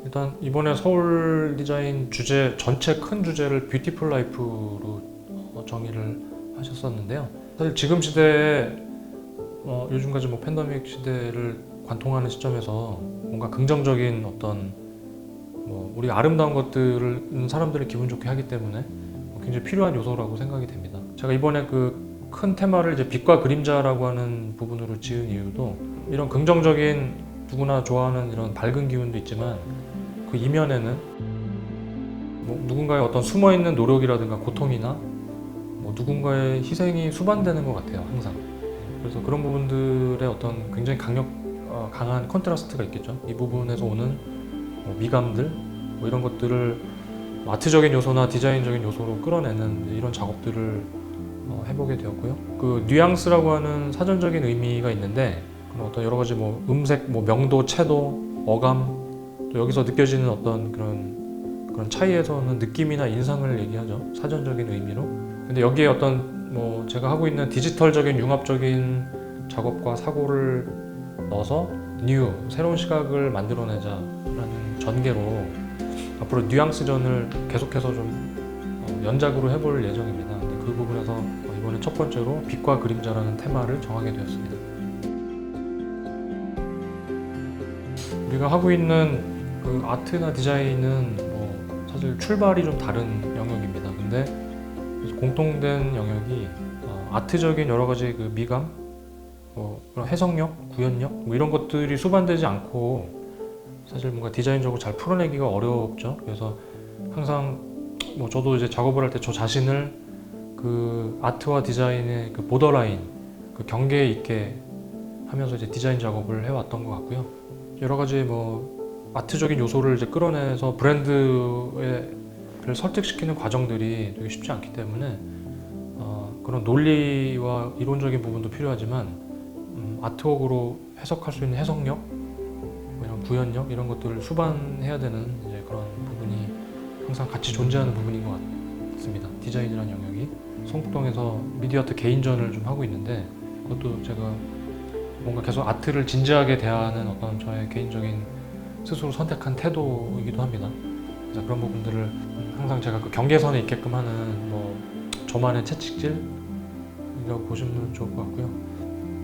일단 이번에 서울 디자인 주제 전체 큰 주제를 뷰티풀 라이프로 정의를 하셨었는데요. 사실 지금 시대에 요즘까지 뭐 팬데믹 시대를 관통하는 시점에서 뭔가 긍정적인 어떤 우리 아름다운 것들을 사람들이 기분 좋게 하기 때문에 굉장히 필요한 요소라고 생각이 됩니다. 제가 이번에 그 큰 테마를 이제 빛과 그림자라고 하는 부분으로 지은 이유도 이런 긍정적인 누구나 좋아하는 이런 밝은 기운도 있지만 그 이면에는 누군가의 어떤 숨어있는 노력이라든가 고통이나 누군가의 희생이 수반되는 것 같아요, 항상. 그래서 그런 부분들의 어떤 굉장히 강한 컨트라스트가 있겠죠. 이 부분에서 오는 미감들 이런 것들을 아트적인 요소나 디자인적인 요소로 끌어내는 이런 작업들을 해보게 되었고요. 그 뉘앙스라고 하는 사전적인 의미가 있는데 그런 어떤 여러 가지 음색, 명도, 채도, 어감 또 여기서 느껴지는 어떤 그런 차이에서는 느낌이나 인상을 얘기하죠. 사전적인 의미로. 근데 여기에 어떤 제가 하고 있는 디지털적인 융합적인 작업과 사고를 넣어서 새로운 시각을 만들어내자라는 전개로 앞으로 뉘앙스전을 계속해서 좀 연작으로 해볼 예정입니다. 근데 그 부분에서 이번에 첫 번째로 빛과 그림자라는 테마를 정하게 되었습니다. 우리가 하고 있는 그 아트나 디자인은 사실 출발이 좀 다른 영역입니다. 근데 공통된 영역이 아트적인 여러 가지 그 미감, 그런 해석력, 구현력 이런 것들이 수반되지 않고 사실 뭔가 디자인적으로 잘 풀어내기가 어렵죠. 그래서 항상 저도 이제 작업을 할 때 저 자신을 그 아트와 디자인의 그 보더라인, 그 경계에 있게 하면서 이제 디자인 작업을 해왔던 것 같고요. 여러 가지 아트적인 요소를 이제 끌어내서 브랜드를 설득시키는 과정들이 되게 쉽지 않기 때문에 그런 논리와 이론적인 부분도 필요하지만 아트웍으로 해석할 수 있는 해석력, 이런 구현력 이런 것들을 수반해야 되는 이제 그런 부분이 항상 같이 존재하는 부분인 것 같습니다. 디자인이라는 영역이 성북동에서 미디어아트 개인전을 좀 하고 있는데 그것도 제가 뭔가 계속 아트를 진지하게 대하는 어떤 저의 개인적인 스스로 선택한 태도이기도 합니다. 그래서 그런 부분들을 항상 제가 그 경계선에 있게끔 하는 저만의 채찍질이라고 보시면 좋을 것 같고요.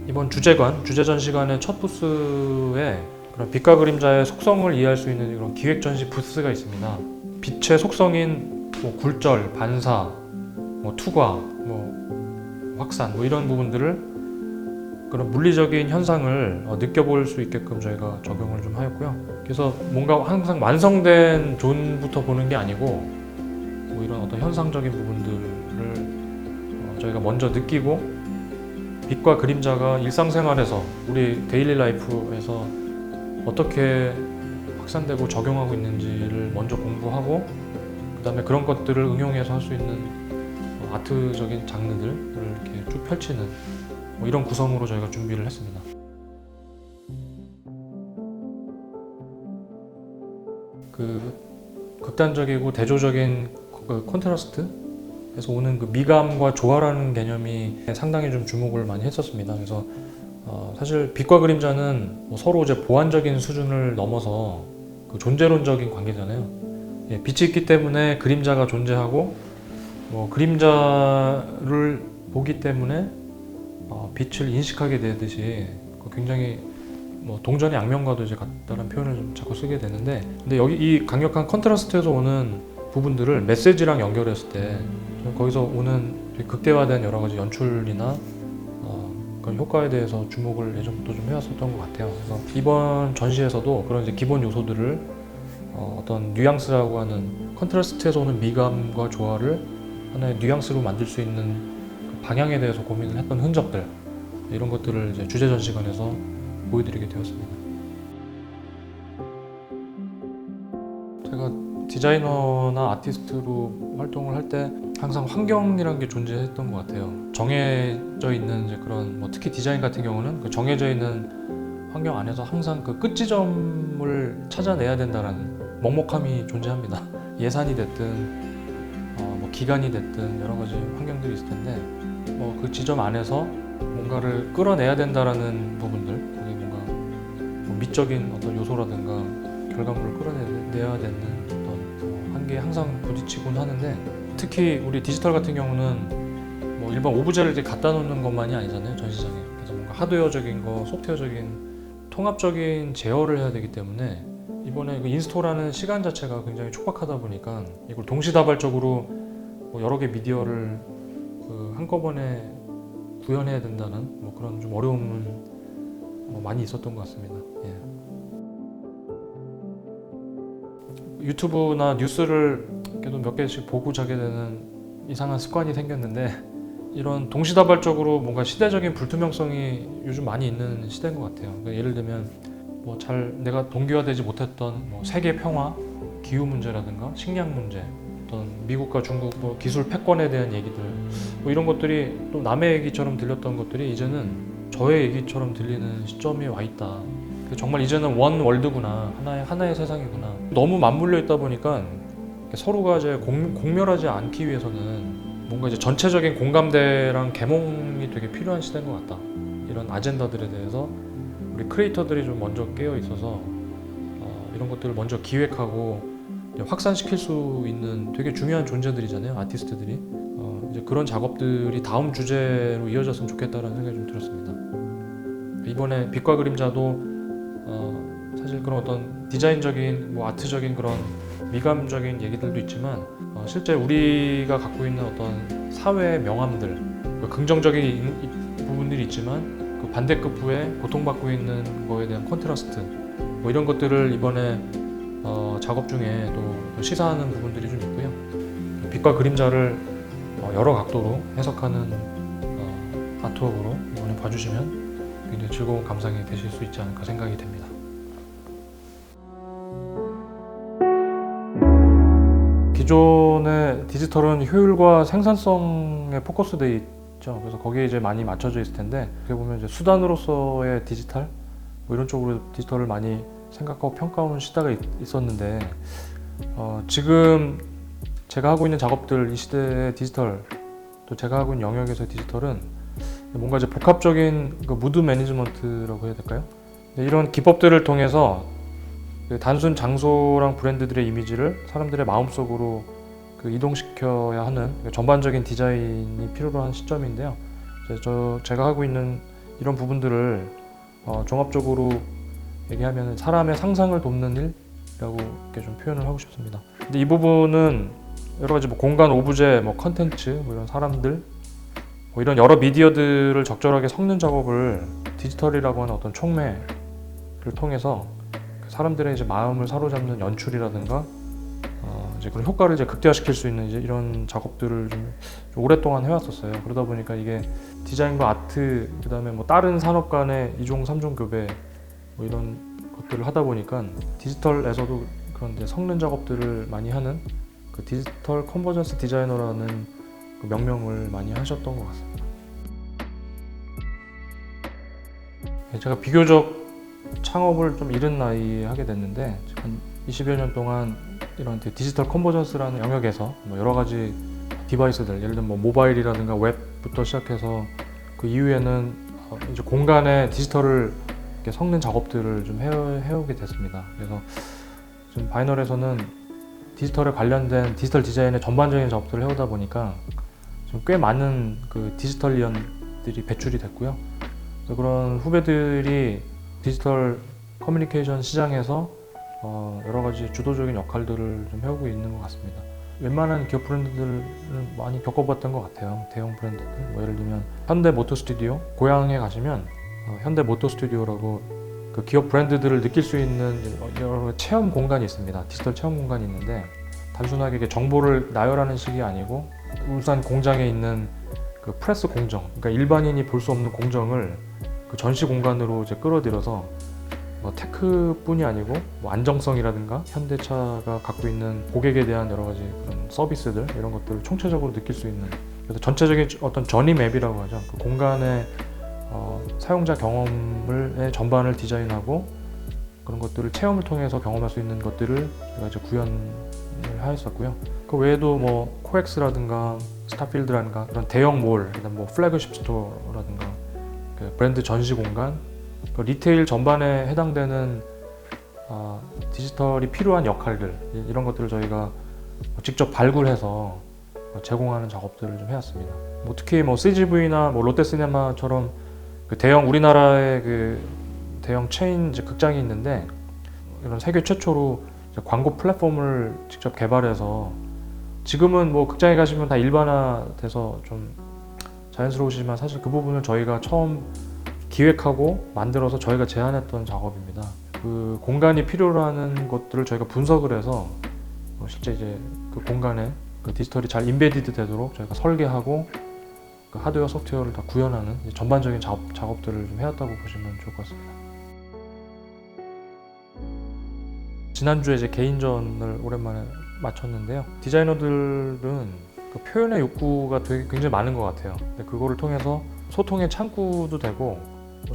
이번 주제전 시간의 첫 부스에 그런 빛과 그림자의 속성을 이해할 수 있는 이런 기획 전시 부스가 있습니다. 빛의 속성인 굴절, 반사, 투과, 확산 이런 부분들을 그런 물리적인 현상을 느껴볼 수 있게끔 저희가 적용을 좀 하였고요. 그래서 뭔가 항상 완성된 존부터 보는 게 아니고 이런 어떤 현상적인 부분들을 저희가 먼저 느끼고 빛과 그림자가 일상생활에서 우리 데일리 라이프에서 어떻게 확산되고 적용하고 있는지를 먼저 공부하고 그 다음에 그런 것들을 응용해서 할 수 있는 아트적인 장르들을 이렇게 쭉 펼치는 이런 구성으로 저희가 준비를 했습니다. 그 극단적이고 대조적인 그 콘트라스트에서 오는 그 미감과 조화라는 개념이 상당히 좀 주목을 많이 했었습니다. 그래서 사실 빛과 그림자는 서로 이제 보완적인 수준을 넘어서 그 존재론적인 관계잖아요. 빛이 있기 때문에 그림자가 존재하고 그림자를 보기 때문에 빛을 인식하게 되듯이 굉장히 동전의 양면과도 이제 같다는 표현을 좀 자꾸 쓰게 되는데 근데 여기 이 강력한 컨트라스트에서 오는 부분들을 메시지랑 연결했을 때 거기서 오는 극대화된 여러 가지 연출이나 그런 효과에 대해서 주목을 예전부터 좀 해왔었던 것 같아요. 그래서 이번 전시에서도 그런 이제 기본 요소들을 어떤 뉘앙스라고 하는 컨트라스트에서 오는 미감과 조화를 하나의 뉘앙스로 만들 수 있는 그 방향에 대해서 고민을 했던 흔적들 이런 것들을 이제 주제 전시관에서 보여드리게 되었습니다. 제가 디자이너나 아티스트로 활동을 할 때 항상 환경이라는 게 존재했던 것 같아요. 정해져 있는 이제 그런 특히 디자인 같은 경우는 그 정해져 있는 환경 안에서 항상 그 끝지점을 찾아내야 된다는 먹먹함이 존재합니다. 예산이 됐든 기간이 됐든 여러 가지 환경들이 있을 텐데 그 지점 안에서 뭔가를 끌어내야 된다라는 부분들, 그게 뭔가 미적인 어떤 요소라든가 결과물을 끌어내야 되는 어떤 한계에 항상 부딪히곤 하는데, 특히 우리 디지털 같은 경우는 뭐 일반 오브제를 이렇게 갖다 놓는 것만이 아니잖아요, 전시장에. 그래서 뭔가 하드웨어적인 거, 소프트웨어적인 통합적인 제어를 해야 되기 때문에 이번에 그 인스톨하는 시간 자체가 굉장히 촉박하다 보니까 이걸 동시다발적으로 뭐 여러 개 미디어를 한꺼번에 구현해야 된다는 뭐 그런 좀 어려움은 많이 있었던 것 같습니다. 예. 유튜브나 뉴스를 그래도 몇 개씩 보고 자게 되는 이상한 습관이 생겼는데, 이런 동시다발적으로 뭔가 시대적인 불투명성이 요즘 많이 있는 시대인 것 같아요. 그러니까 예를 들면 뭐 잘 내가 동기화되지 못했던 뭐 세계 평화, 기후 문제라든가 식량 문제, 어떤 미국과 중국 뭐 기술 패권에 대한 얘기들, 뭐 이런 것들이 또 남의 얘기처럼 들렸던 것들이 이제는 저의 얘기처럼 들리는 시점이 와 있다. 정말 이제는 원 월드구나, 하나의 세상이구나. 너무 맞물려 있다 보니까 서로가 이제 공멸하지 않기 위해서는 뭔가 이제 전체적인 공감대랑 계몽이 되게 필요한 시대인 것 같다. 이런 아젠다들에 대해서 우리 크리에이터들이 좀 먼저 깨어 있어서 이런 것들을 먼저 기획하고 확산시킬 수 있는 되게 중요한 존재들이잖아요, 아티스트들이. 이제 그런 작업들이 다음 주제로 이어졌으면 좋겠다라는 생각이 좀 들었습니다. 이번에 빛과 그림자도 사실 그런 어떤 디자인적인, 뭐 아트적인 그런 미감적인 얘기들도 있지만 실제 우리가 갖고 있는 어떤 사회의 명암들, 긍정적인 부분들이 있지만 그 반대급부에 고통받고 있는 거에 대한 컨트라스트, 뭐 이런 것들을 이번에 작업 중에 또 시사하는 부분들이 좀 있고요. 빛과 그림자를 여러 각도로 해석하는 아트웍으로 이번에 봐주시면 굉장히 즐거운 감상이 되실 수 있지 않을까 생각이 됩니다. 기존의 디지털은 효율과 생산성에 포커스되어 있죠. 그래서 거기에 이제 많이 맞춰져 있을 텐데, 어떻게 보면 이제 수단으로서의 디지털, 뭐 이런 쪽으로 디지털을 많이 생각하고 평가하는 시대가 있었는데, 지금 제가 하고 있는 작업들, 이 시대의 디지털, 또 제가 하고 있는 영역에서의 디지털은 뭔가 이제 복합적인 그 무드 매니지먼트라고 해야 될까요? 이런 기법들을 통해서 단순 장소랑 브랜드들의 이미지를 사람들의 마음속으로 이동시켜야 하는 전반적인 디자인이 필요로 한 시점인데요. 제가 하고 있는 이런 부분들을 종합적으로 얘기하면 사람의 상상을 돕는 일이라고 이렇게 좀 표현을 하고 싶습니다. 근데 이 부분은 여러 가지 뭐 공간, 오브제, 뭐 컨텐츠, 뭐 이런 사람들, 뭐 이런 여러 미디어들을 적절하게 섞는 작업을 디지털이라고 하는 어떤 촉매를 통해서 사람들의 이제 마음을 사로잡는 연출이라든가 이제 그런 효과를 이제 극대화시킬 수 있는 이제 이런 작업들을 좀 오랫동안 해왔었어요. 그러다 보니까 이게 디자인과 아트, 그다음에 뭐 다른 산업 간의 이종 삼종 교배, 뭐 이런 것들을 하다 보니까 디지털에서도 그런 이제 섞는 작업들을 많이 하는 그 디지털 컨버전스 디자이너라는 그 명명을 많이 하셨던 것 같습니다. 제가 비교적 창업을 좀 이른 나이에 하게 됐는데, 한 20여 년 동안 이런 디지털 컨버전스라는 영역에서 뭐 여러 가지 디바이스들, 예를 들면 뭐 모바일이라든가 웹부터 시작해서 그 이후에는 이제 공간에 디지털을 이렇게 섞는 작업들을 좀 해오게 됐습니다. 그래서 지금 바이널에서는 디지털에 관련된 디지털 디자인의 전반적인 작업들을 해오다 보니까 지금 꽤 많은 그 디지털리언들이 배출이 됐고요. 그런 후배들이 디지털 커뮤니케이션 시장에서 여러 가지 주도적인 역할들을 좀 해오고 있는 것 같습니다. 웬만한 기업 브랜드들은 많이 겪어봤던 것 같아요. 대형 브랜드들, 뭐 예를 들면 현대 모터 스튜디오, 고향에 가시면 현대 모터 스튜디오라고 그 기업 브랜드들을 느낄 수 있는 여러 체험 공간이 있습니다. 디지털 체험 공간이 있는데, 단순하게 이게 정보를 나열하는 식이 아니고 울산 공장에 있는 그 프레스 공정, 그러니까 일반인이 볼 수 없는 공정을 그 전시 공간으로 이제 끌어들여서 뭐 테크뿐이 아니고 뭐 안정성이라든가 현대차가 갖고 있는 고객에 대한 여러 가지 그런 서비스들, 이런 것들을 총체적으로 느낄 수 있는, 그래서 전체적인 어떤 전이 맵이라고 하죠. 그 공간의 사용자 경험을 전반을 디자인하고 그런 것들을 체험을 통해서 경험할 수 있는 것들을 제가 이제 구현을 하였었고요. 그 외에도 뭐 코엑스라든가 스타필드라든가 그런 대형 몰, 그다음 뭐 플래그십 스토어라든가 그 브랜드 전시 공간, 그 리테일 전반에 해당되는 디지털이 필요한 역할들 이런 것들을 저희가 직접 발굴해서 제공하는 작업들을 좀 해왔습니다. 특히 CGV나 롯데시네마처럼 대형 우리나라의 대형 체인 극장이 있는데 이런 세계 최초로 광고 플랫폼을 직접 개발해서 지금은 극장에 가시면 다 일반화돼서 좀 자연스러우시지만 사실 그 부분을 저희가 처음 기획하고 만들어서 저희가 제안했던 작업입니다. 그 공간이 필요로 하는 것들을 저희가 분석을 해서 실제 이제 그 공간에 디지털이 잘 인베디드 되도록 저희가 설계하고 그 하드웨어 소프트웨어를 다 구현하는 전반적인 작업들을 좀 해왔다고 보시면 좋을 것 같습니다. 지난주에 이제 개인전을 오랜만에 마쳤는데요. 디자이너들은 그 표현의 욕구가 굉장히 많은 것 같아요. 근데 그거를 통해서 소통의 창구도 되고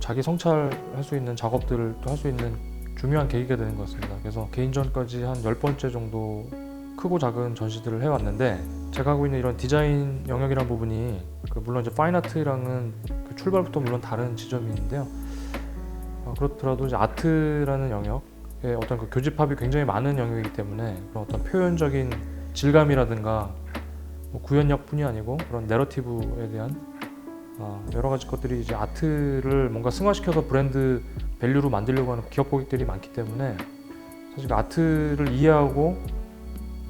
자기 성찰할 수 있는 작업들을 또 할 수 있는 중요한 계기가 되는 것 같습니다. 그래서 개인전까지 한 10번째 정도 크고 작은 전시들을 해왔는데 제가 하고 있는 이런 디자인 영역이라는 부분이 물론 이제 파인아트랑은 출발부터 물론 다른 지점이 있는데요. 그렇더라도 이제 아트라는 영역의 어떤 교집합이 굉장히 많은 영역이기 때문에 그런 어떤 표현적인 질감이라든가 구현력뿐이 아니고 그런 내러티브에 대한 여러 가지 것들이 이제 아트를 뭔가 승화시켜서 브랜드 밸류로 만들려고 하는 기업 고객들이 많기 때문에 사실 그 아트를 이해하고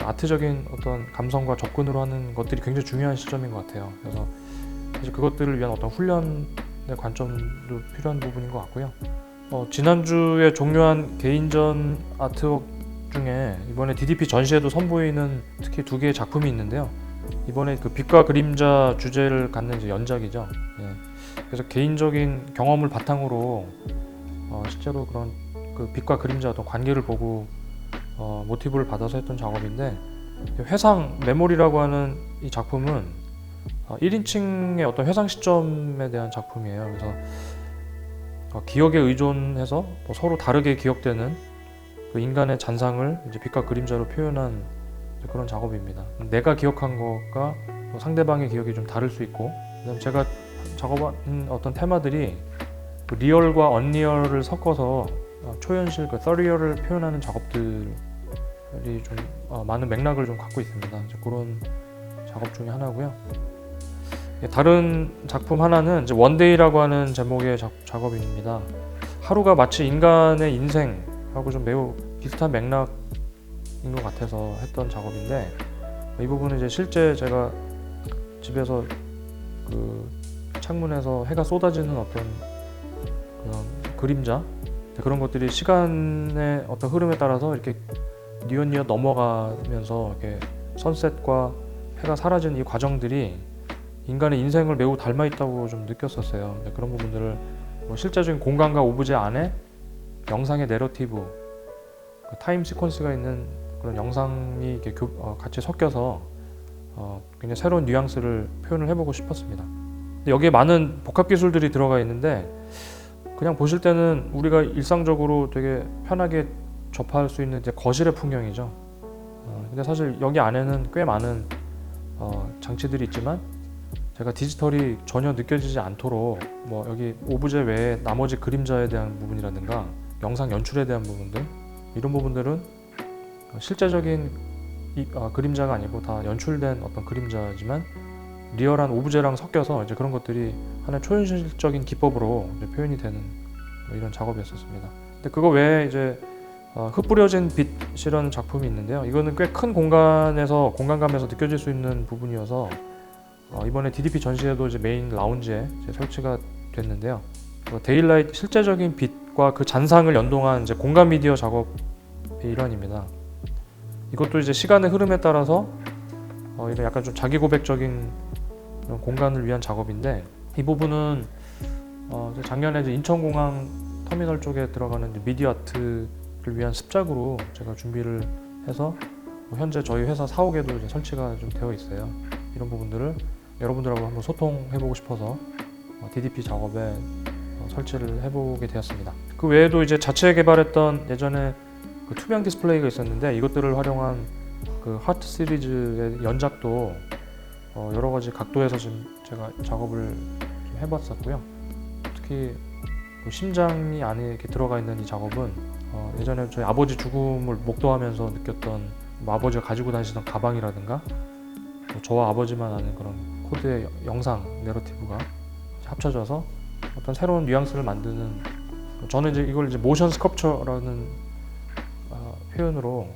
아트적인 어떤 감성과 접근으로 하는 것들이 굉장히 중요한 시점인 것 같아요. 그래서 사실 그것들을 위한 어떤 훈련의 관점도 필요한 부분인 것 같고요. 지난주에 종료한 개인전 아트웍 중에 이번에 DDP 전시에도 선보이는 특히 2개의 작품이 있는데요. 이번에 그 빛과 그림자 주제를 갖는 이제 연작이죠. 그래서 개인적인 경험을 바탕으로 실제로 그런 그 빛과 그림자 어떤 관계를 보고 모티브를 받아서 했던 작업인데 회상 메모리라고 하는 이 작품은 1인칭의 어떤 회상 시점에 대한 작품이에요. 그래서 기억에 의존해서 서로 다르게 기억되는 그 인간의 잔상을 이제 빛과 그림자로 표현한 그런 작업입니다. 내가 기억한 것과 상대방의 기억이 좀 다를 수 있고, 그다음에 제가 작업한 어떤 테마들이 리얼과 언리얼을 섞어서 초현실, 서리얼을 표현하는 작업들이 좀 많은 맥락을 좀 갖고 있습니다. 그런 작업 중에 하나고요. 다른 작품 하나는 이제 원데이라고 하는 제목의 작업입니다. 하루가 마치 인간의 인생하고 좀 매우 비슷한 맥락인 것 같아서 했던 작업인데 이 부분은 이제 실제 제가 집에서 그 창문에서 해가 쏟아지는 어떤 그런 그림자 그런 것들이 시간의 어떤 흐름에 따라서 이렇게 뉘엿뉘엿 넘어가면서 이렇게 선셋과 해가 사라지는 이 과정들이 인간의 인생을 매우 닮아 있다고 좀 느꼈었어요. 그런 부분들을 실제적인 공간과 오브제 안에 영상의 내러티브, 타임 시퀀스가 있는 그런 영상이 이렇게 같이 섞여서 굉장히 새로운 뉘앙스를 표현을 해보고 싶었습니다. 근데 여기에 많은 복합 기술들이 들어가 있는데 그냥 보실 때는 우리가 일상적으로 되게 편하게 접할 수 있는 이제 거실의 풍경이죠. 근데 사실 여기 안에는 꽤 많은 장치들이 있지만 제가 디지털이 전혀 느껴지지 않도록 여기 오브제 외에 나머지 그림자에 대한 부분이라든가 영상 연출에 대한 부분들 이런 부분들은 실제적인 그림자가 아니고 다 연출된 어떤 그림자지만 리얼한 오브제랑 섞여서 이제 그런 것들이 하나의 초현실적인 기법으로 이제 표현이 되는 이런 작업이었습니다. 근데 그거 외에 이제 흩뿌려진 빛이라는 작품이 있는데요. 이거는 꽤 큰 공간에서 공간감에서 느껴질 수 있는 부분이어서 이번에 DDP 전시에도 이제 메인 라운지에 이제 설치가 됐는데요. 데일라이트 실제적인 빛과 그 잔상을 연동한 이제 공간 미디어 작업의 일환입니다. 이것도 이제 시간의 흐름에 따라서 이런 약간 좀 자기 고백적인 그런 공간을 위한 작업인데 이 부분은 작년에 이제 인천공항 터미널 쪽에 들어가는 미디어 아트를 위한 습작으로 제가 준비를 해서 현재 저희 회사 사옥에도 이제 설치가 좀 되어 있어요. 이런 부분들을 여러분들하고 한번 소통해보고 싶어서 DDP 작업에 설치를 해보게 되었습니다. 그 외에도 이제 자체 개발했던 예전에 그 투명 디스플레이가 있었는데 이것들을 활용한 그 하트 시리즈의 연작도 여러 가지 각도에서 지금 제가 작업을 좀 해봤었고요. 특히 그 심장이 안에 이렇게 들어가 있는 이 작업은 예전에 저희 아버지 죽음을 목도하면서 느꼈던 뭐 아버지가 가지고 다니시던 가방이라든가 뭐 저와 아버지만 아는 그런 코드의 영상 내러티브가 합쳐져서 어떤 새로운 뉘앙스를 만드는, 저는 이제 이걸 이제 모션 스컬프처라는 표현으로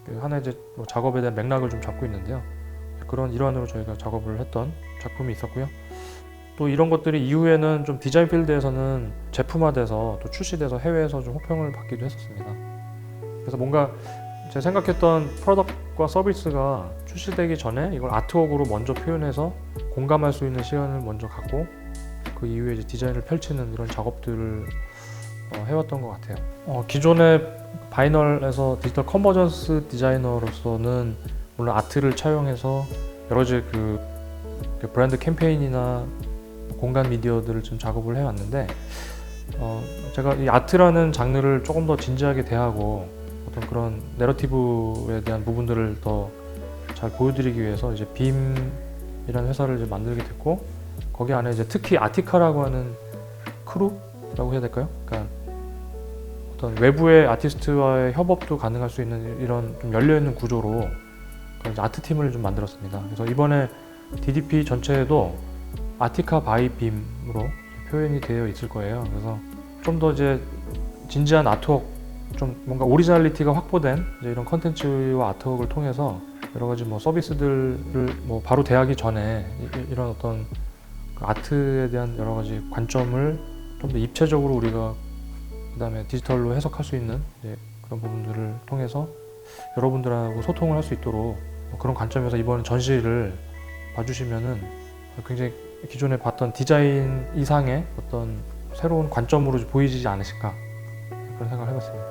그 하나의 이제 뭐 작업에 대한 맥락을 좀 잡고 있는데요. 그런 일환으로 저희가 작업을 했던 작품이 있었고요. 또 이런 것들이 이후에는 좀 디자인 필드에서는 제품화돼서 또 출시돼서 해외에서 좀 호평을 받기도 했었습니다. 그래서 뭔가 제가 생각했던 프로덕트과 서비스가 출시되기 전에 이걸 아트웍으로 먼저 표현해서 공감할 수 있는 시간을 먼저 갖고 그 이후에 이제 디자인을 펼치는 이런 작업들을 해왔던 것 같아요. 기존의 바이널에서 디지털 컨버전스 디자이너로서는 물론 아트를 차용해서 여러 가지 그 브랜드 캠페인이나 공간 미디어들을 좀 작업을 해왔는데, 제가 이 아트라는 장르를 조금 더 진지하게 대하고 어떤 그런 내러티브에 대한 부분들을 더 잘 보여드리기 위해서 이제 빔이라는 회사를 이제 만들게 됐고, 거기 안에 이제 특히 아티카라고 하는 크루라고 해야 될까요? 그러니까 어떤 외부의 아티스트와의 협업도 가능할 수 있는 이런 좀 열려있는 구조로 이제 아트팀을 좀 만들었습니다. 그래서 이번에 DDP 전체에도 아티카 바이 빔으로 표현이 되어 있을 거예요. 그래서 좀 더 이제 진지한 아트웍, 좀 뭔가 오리지널리티가 확보된 이제 이런 컨텐츠와 아트웍을 통해서 여러 가지 뭐 서비스들을 뭐 바로 대하기 전에 이런 어떤 그 아트에 대한 여러 가지 관점을 좀 더 입체적으로 우리가 그다음에 디지털로 해석할 수 있는 그런 부분들을 통해서 여러분들하고 소통을 할 수 있도록 그런 관점에서 이번 전시를 봐주시면은 굉장히 기존에 봤던 디자인 이상의 어떤 새로운 관점으로 보이지 않으실까, 그런 생각을 해봤습니다.